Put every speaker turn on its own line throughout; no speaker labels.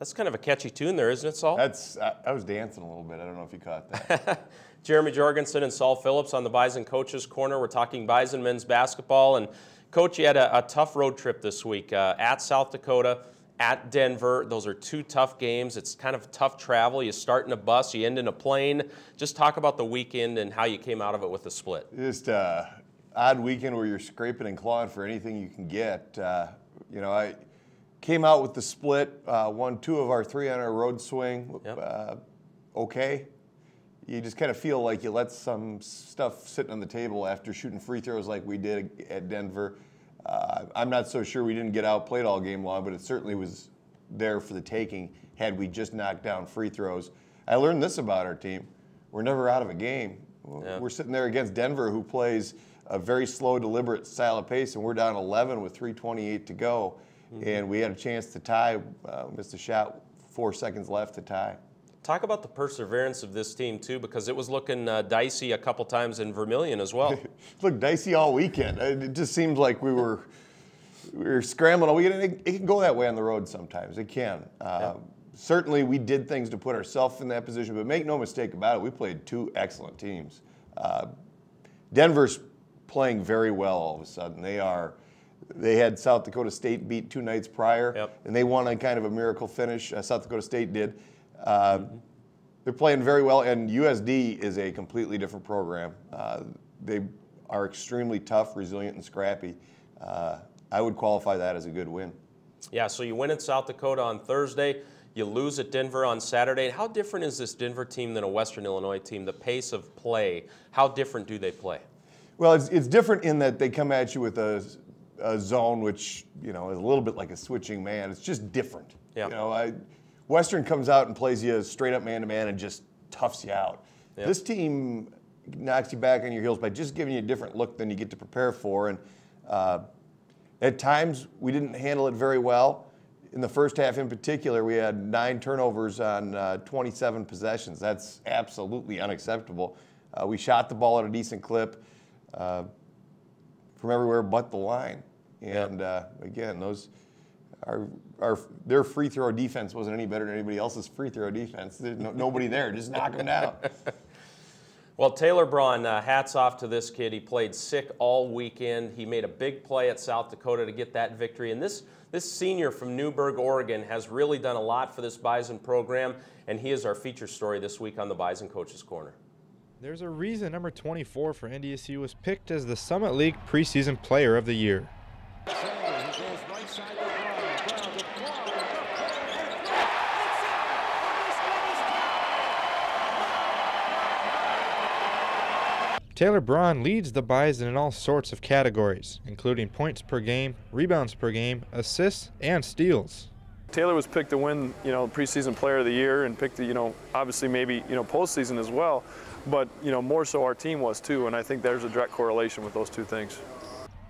That's kind of a catchy tune there, isn't it, Saul?
I was dancing a little bit. I don't know if you caught that.
Jeremy Jorgenson and Saul Phillips on the Bison Coaches Corner. We're talking Bison men's basketball. And, Coach, you had a tough road trip this week at South Dakota, at Denver. Those are two tough games. It's kind of tough travel. You start in a bus, you end in a plane. Just talk about the weekend and how you came out of it with a split.
Just odd weekend where you're scraping and clawing for anything you can get. I came out with the split, won 2 of our 3 on our road swing. Yep. Okay. You just kind of feel like you let some stuff sit on the table after shooting free throws like we did at Denver. I'm not so sure we didn't get outplayed all game long, but it certainly was there for the taking had we just knocked down free throws. I learned this about our team. We're never out of a game. Yeah. We're sitting there against Denver, who plays a very slow, deliberate style of pace, and we're down 11 with 3:28 to go. And we had a chance to tie, missed a shot, 4 seconds left to tie.
Talk about the perseverance of this team, too, because it was looking dicey a couple times in Vermilion as well.
It looked dicey all weekend. It just seemed like we were scrambling all weekend. It can go that way on the road sometimes. It can. Certainly, we did things to put ourselves in that position, but make no mistake about it, we played 2 excellent teams. Denver's playing very well all of a sudden. They had South Dakota State beat 2 nights prior, and they won on kind of a miracle finish. South Dakota State did. They're playing very well, and USD is a completely different program. They are extremely tough, resilient, and scrappy. I would qualify that as a good win.
Yeah, so you win at South Dakota on Thursday. You lose at Denver on Saturday. How different is this Denver team than a Western Illinois team? The pace of play, how different do they play?
Well, it's different in that they come at you with a zone which, is a little bit like a switching man. It's just different. Yeah. Western comes out and plays you straight up man-to-man and just toughs you out. Yep. This team knocks you back on your heels by just giving you a different look than you get to prepare for. And at times, we didn't handle it very well. In the first half in particular, we had 9 turnovers on 27 possessions. That's absolutely unacceptable. We shot the ball at a decent clip from everywhere but the line. And again, their free throw defense wasn't any better than anybody else's free throw defense. There's nobody there. Just knock them down.
Well, Taylor Braun, hats off to this kid. He played sick all weekend. He made a big play at South Dakota to get that victory. And this senior from Newberg, Oregon, has really done a lot for this Bison program, and he is our feature story this week on the Bison Coaches Corner.
There's a reason number 24 for NDSU was picked as the Summit League preseason player of the year. Taylor Braun leads the Bison in all sorts of categories, including points per game, rebounds per game, assists, and steals.
Taylor was picked to win, preseason player of the year, and picked, obviously maybe, postseason as well, but, more so our team was too, and I think there's a direct correlation with those 2 things.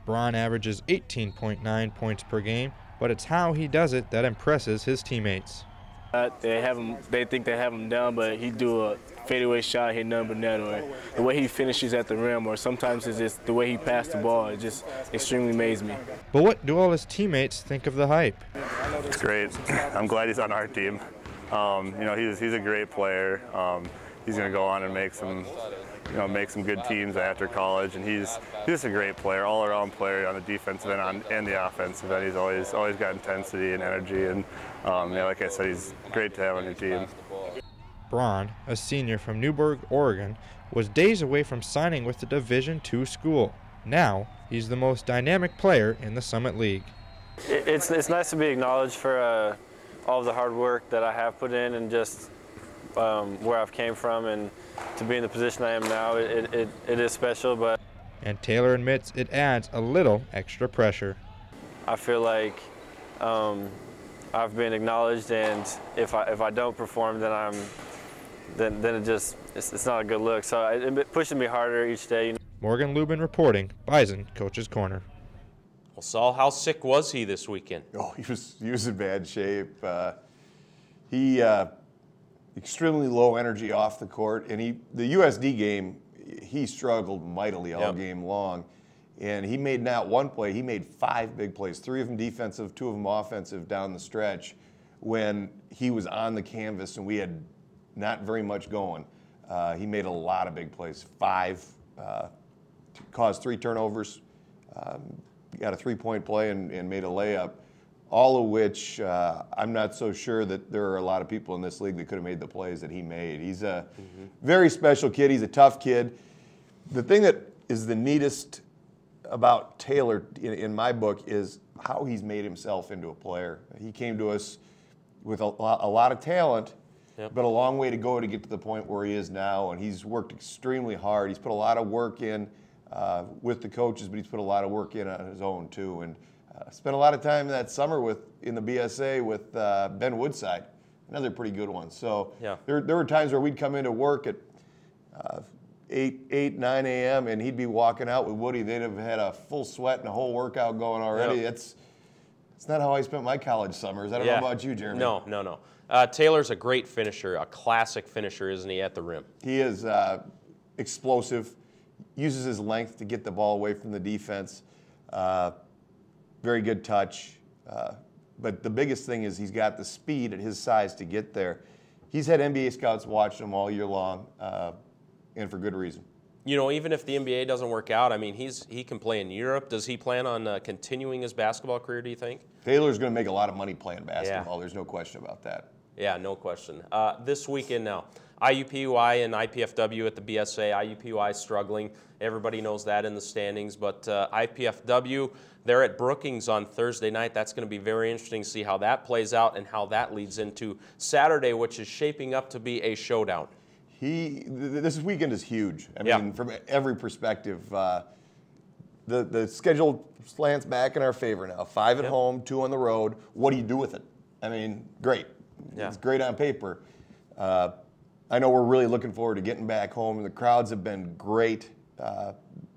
Braun averages 18.9 points per game, but it's how he does it that impresses his teammates.
They think they have him down, but he do a fadeaway shot, hit nothing but net, or the way he finishes at the rim, or sometimes it's just the way he passed the ball. It just extremely amazed me.
But what do all his teammates think of the hype?
It's great. I'm glad he's on our team. He's a great player. He's going to go on and make some good teams after college, and he's just a great player, all-around player on the defensive end and the offensive end. He's always got intensity and energy, and like I said, he's great to have on your team.
Braun, a senior from Newberg, Oregon, was days away from signing with the Division II school. Now, he's the most dynamic player in the Summit League.
It's nice to be acknowledged for all of the hard work that I have put in, and just where I've came from, and to be in the position I am now, it is special. But
and Taylor admits it adds a little extra pressure.
I feel like I've been acknowledged, and if I don't perform, then it's not a good look. So it pushes me harder each day.
Morgan Lubin reporting, Bison Coaches Corner.
Well, Saul, how sick was he this weekend?
Oh, he was in bad shape. He extremely low energy off the court, and the USD game, he struggled mightily all game long. And he made not one play, he made 5 big plays, 3 of them defensive, 2 of them offensive down the stretch. when he was on the canvas and we had not very much going. He made a lot of big plays, 5, caused 3 turnovers, got a 3-point play and made a layup, all of which I'm not so sure that there are a lot of people in this league that could have made the plays that he made. He's a very special kid. He's a tough kid. The thing that is the neatest about Taylor in my book is how he's made himself into a player. He came to us with a lot of talent, but a long way to go to get to the point where he is now, and he's worked extremely hard. He's put a lot of work in with the coaches, but he's put a lot of work in on his own too. And spent a lot of time that summer in the BSA with Ben Woodside, another pretty good one. So there were times where we'd come into work at 8, 9 a.m. and he'd be walking out with Woody. They'd have had a full sweat and a whole workout going already. It's not how I spent my college summers. I don't know about you, Jeremy.
No. Taylor's a great finisher, a classic finisher, isn't he, at the rim?
He is explosive, uses his length to get the ball away from the defense. Very good touch. But the biggest thing is he's got the speed at his size to get there. He's had NBA scouts watching him all year long, and for good reason.
You know, even if the NBA doesn't work out, I mean, he can play in Europe. Does he plan on continuing his basketball career, do you think?
Taylor's going to make a lot of money playing basketball. There's no question about that.
Yeah, no question. This weekend now, IUPUI and IPFW at the BSA. IUPUI struggling. Everybody knows that in the standings. But IPFW, they're at Brookings on Thursday night. That's going to be very interesting to see how that plays out and how that leads into Saturday, which is shaping up to be a showdown.
This weekend is huge. I mean, from every perspective. The schedule slants back in our favor now. 5 at home, 2 on the road. What do you do with it? I mean, great. It's great on paper. I know we're really looking forward to getting back home. The crowds have been great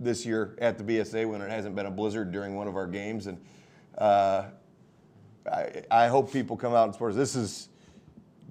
this year at the BSA when it hasn't been a blizzard during one of our games. And I hope people come out and support us.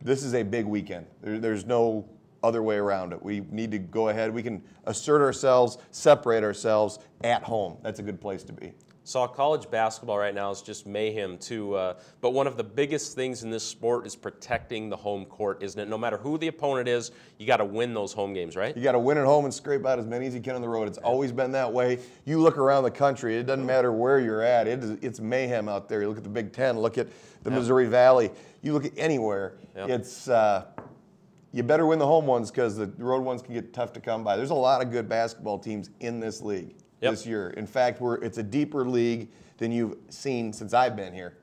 This is a big weekend. There's no other way around it. We need to go ahead. We can assert ourselves, separate ourselves at home. That's a good place to be.
So college basketball right now is just mayhem too, but one of the biggest things in this sport is protecting the home court, isn't it? No matter who the opponent is, you got to win those home games, right?
You got to win at home and scrape out as many as you can on the road. It's always been that way. You look around the country, it doesn't matter where you're at. It's mayhem out there. You look at the Big Ten, look at the Missouri Valley. You look at anywhere. It's you better win the home ones because the road ones can get tough to come by. There's a lot of good basketball teams in this league this year. In fact, it's a deeper league than you've seen since I've been here,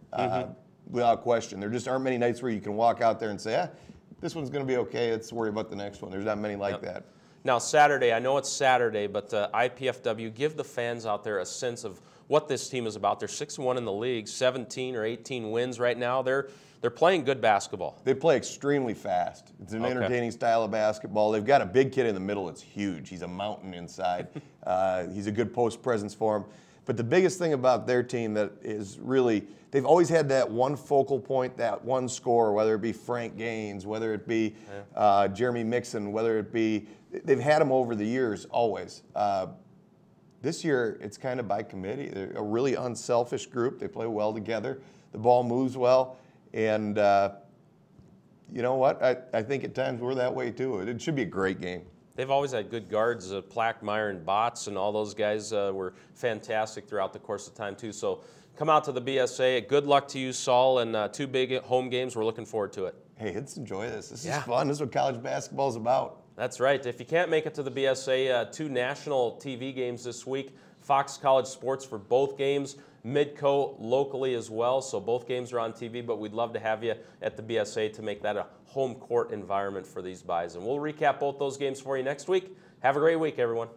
without question. There just aren't many nights where you can walk out there and say, this one's going to be okay. Let's worry about the next one. There's not many like that.
Now, Saturday, I know it's Saturday, but IPFW, give the fans out there a sense of what this team is about. They're 6-1 in the league, 17 or 18 wins right now. They're playing good basketball.
They play extremely fast. It's an entertaining style of basketball. They've got a big kid in the middle that's huge. He's a mountain inside. He's a good post presence for him. But the biggest thing about their team that is really, they've always had that one focal point, that one scorer, whether it be Frank Gaines, whether it be Jeremy Mixon, whether it be, they've had them over the years always. This year, it's kind of by committee. They're a really unselfish group. They play well together. The ball moves well. And you know what? I think at times we're that way too. It should be a great game.
They've always had good guards. Plack, Meyer, and Botts, and all those guys were fantastic throughout the course of time too. So come out to the BSA. Good luck to you, Saul, and 2 big home games. We're looking forward to it.
Hey, let's enjoy this. This is fun. This is what college basketball is about.
That's right. If you can't make it to the BSA, 2 national TV games this week. Fox College Sports for both games. Midco locally as well, so both games are on TV, but we'd love to have you at the BSA to make that a home court environment for these Bison. We'll recap both those games for you next week. Have a great week, everyone.